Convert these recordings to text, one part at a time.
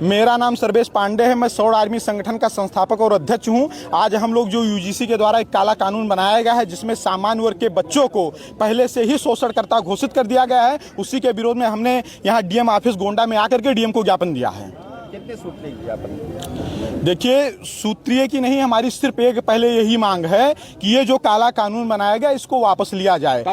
मेरा नाम सर्वेश पांडे है। मैं सौर आर्मी संगठन का संस्थापक और अध्यक्ष हूं। आज हम लोग जो यूजीसी के द्वारा एक काला कानून बनाया गया है जिसमें सामान्य वर्ग के बच्चों को पहले से ही शोषणकर्ता घोषित कर दिया गया है, उसी के विरोध में हमने यहां डीएम ऑफिस गोंडा में आकर के डीएम को ज्ञापन दिया है। कितने सूत्रीय ज्ञापन? देखिए, सूत्रीय की नहीं, हमारी सिर्फ एक पहले यही मांग है कि ये जो काला कानून बनाया गया इसको वापस लिया जाए।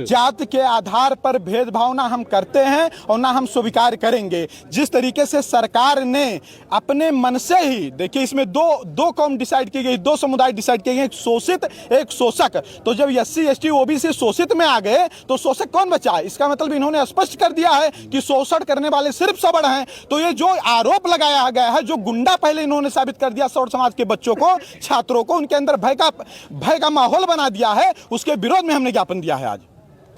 जात के आधार पर भेदभाव ना हम करते हैं और ना हम स्वीकार करेंगे। जिस तरीके से सरकार ने अपने मन से ही, देखिए इसमें दो कौम डिसाइड की गई, दो समुदाय डिसाइड किए गए, एक शोषित एक शोषक। तो जब SC ST OBC शोषित में आ गए तो शोषक कौन बचा? इसका मतलब इन्होंने स्पष्ट कर दिया है कि शोषण करने वाले सिर्फ सबड़ हैं। तो ये जो आरोप लगाया गया है, जो गुंडा पहले इन्होंने साबित कर दिया सौर समाज के बच्चों को, छात्रों को, उनके अंदर भय का माहौल बना दिया है, उसके विरोध में हमने ज्ञापन दिया है। आज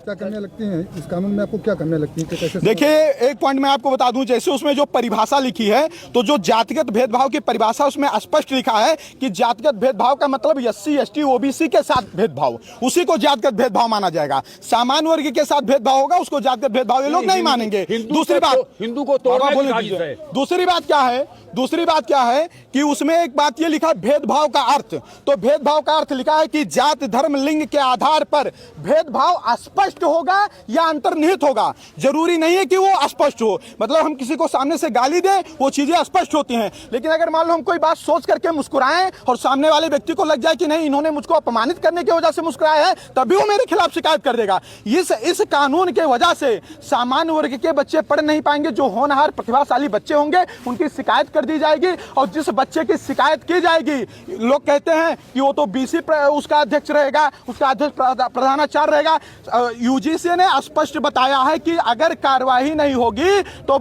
क्या करने लगती हैं इस कानून में, आपको क्या करने लगती है? कैसे? देखिए, एक पॉइंट मैं आपको बता दूं, जैसे उसमें जो परिभाषा लिखी है, तो जो जातिगत भेदभाव की परिभाषा उसमें स्पष्ट लिखा है कि जातिगत भेदभाव का मतलब SC ST OBC के साथ भेदभाव, उसी को जातिगत भेदभाव माना जाएगा। सामान्य वर्ग के साथ भेदभाव होगा, उसको जातिगत भेदभाव ये लोग नहीं मानेंगे। दूसरी बात, हिंदू को तोड़ने की साजिश है। दूसरी बात क्या है कि उसमें एक बात ये लिखा, भेदभाव का अर्थ। तो भेदभाव का अर्थ लिखा है कि जात धर्म लिंग के आधार पर भेदभाव स्पष्ट होगा या अंतर्निहित होगा। जरूरी नहीं है कि वो स्पष्ट हो, मतलब हम किसी को सामने से गाली दें, वो चीजें स्पष्ट होती हैं। लेकिन अगर मान लो हम कोई बात सोच करके मुस्कुराएं और सामने वाले व्यक्ति को लग जाए कि नहीं, इन्होंने मुझको अपमानित करने की वजह से मुस्कुराया है, तभी वो मेरे खिलाफ शिकायत कर देगा। इस कानून के वजह से सामान्य वर्ग के बच्चे पढ़ नहीं पाएंगे। जो होनहार प्रतिभाशाली बच्चे होंगे उनकी शिकायत कर दी जाएगी, और जिस बच्चे की शिकायत की जाएगी, लोग कहते हैं कि वो तो BC उसका अध्यक्ष रहेगा, उसका अध्यक्ष प्रधानाचार्य रहेगा। यूजीसी ने स्पष्ट बताया है कि अगर कार्यवाही नहीं होगी तो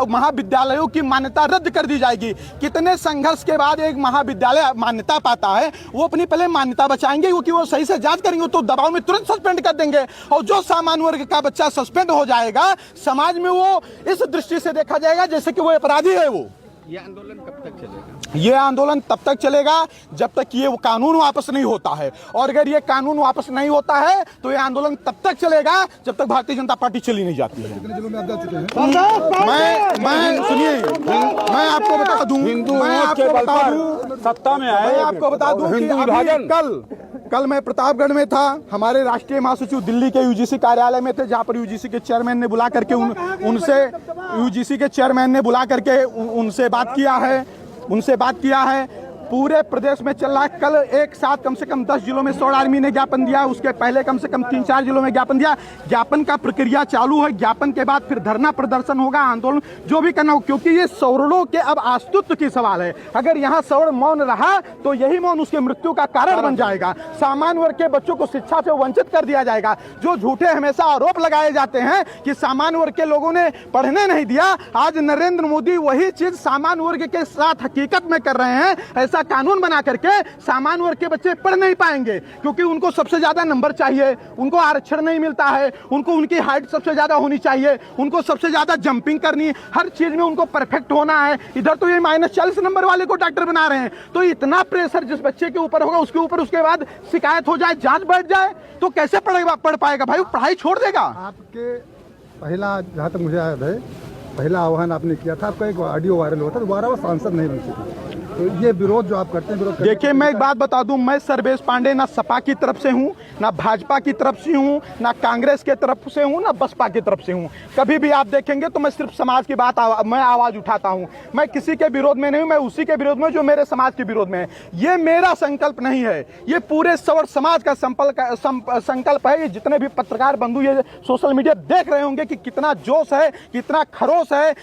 महाविद्यालयों की मान्यता रद्द कर दी जाएगी। कितने संघर्ष के बाद एक महाविद्यालय मान्यता पाता है, वो अपनी पहले मान्यता बचाएंगे, क्योंकि वो सही से जांच करेंगे, तो दबाव में तुरंत सस्पेंड कर देंगे। और जो सामान्य वर्ग का बच्चा सस्पेंड हो जाएगा, समाज में वो इस दृष्टि से देखा जाएगा जैसे कि वो अपराधी है। वो ये आंदोलन कब तक चलेगा? ये आंदोलन तब तक चलेगा जब तक ये कानून वापस नहीं होता है, और अगर ये कानून वापस नहीं होता है तो ये आंदोलन तब तक चलेगा जब तक भारतीय जनता पार्टी चली नहीं जाती है। कितने जिलों में आप जा चुके हैं? मैं सुनिए, मैं आपको बता दूं, सत्ता में आए, मैं आपको बता दूं कि कल मैं प्रतापगढ़ में था। हमारे राष्ट्रीय महासचिव दिल्ली के यूजीसी कार्यालय में थे, जहां पर यूजीसी के चेयरमैन ने बुला करके उनसे बात किया है। पूरे प्रदेश में चल रहा है। कल एक साथ कम से कम 10 जिलों में सौर आर्मी ने ज्ञापन दिया, उसके पहले कम से कम 3-4 जिलों में ज्ञापन दिया। ज्ञापन का प्रक्रिया चालू है। ज्ञापन के बाद फिर धरना प्रदर्शन होगा, आंदोलन जो भी करना हो, क्योंकि ये सौरों के अब अस्तित्व की सवाल है। अगर यहाँ सौर मौन रहा तो यही मौन उसके मृत्यु का कारण बन जाएगा। सामान्य वर्ग के बच्चों को शिक्षा से वंचित कर दिया जाएगा। जो झूठे हमेशा आरोप लगाए जाते हैं कि सामान्य वर्ग के लोगों ने पढ़ने नहीं दिया, आज नरेंद्र मोदी वही चीज सामान्य वर्ग के साथ हकीकत में कर रहे हैं। ऐसा कानून बना करके सामान्य वर्ग के बच्चे पढ़ नहीं पाएंगे, क्योंकि उनको सबसे ज्यादा नंबर चाहिए, उनको आरक्षण नहीं मिलता है, उनको उनकी हाइट सबसे ज्यादा होनी चाहिए, उनको सबसे ज्यादा जंपिंग करनी है, हर चीज में उनको परफेक्ट होना है। इधर तो ये -40 नंबर वाले को डॉक्टर बना रहे हैं। तो इतना प्रेशर जिस बच्चे के ऊपर होगा, उसके ऊपर उसके बाद शिकायत हो जाए, जांच बैठ जाए, तो कैसे पढ़ पाएगा भाई? वो पढ़ाई छोड़ देगा। आपके पहला, जहाँ तक मुझे याद है, पहला आह्वान आपने किया था, आपका एक ऑडियो वायरल हुआ था, दोबारा वो सांसद नहीं बन सके। तो ये विरोध जो आप करते हैं, देखिए, मैं एक बात बता दूं, मैं सर्वेश पांडे ना सपा की तरफ से हूं, ना भाजपा की तरफ से हूं, ना कांग्रेस के तरफ से हूं, ना बसपा की तरफ से हूं। कभी भी आप देखेंगे तो मैं सिर्फ समाज की बात मैं आवाज उठाता हूं। मैं किसी के विरोध में नहीं हूं, मैं उसी के विरोध में जो मेरे समाज के विरोध में है। ये मेरा संकल्प नहीं है, ये पूरे सौर समाज का संकल्प है। ये जितने भी पत्रकार बंधु ये सोशल मीडिया देख रहे होंगे कि कितना जोश है, कितना खरोश है,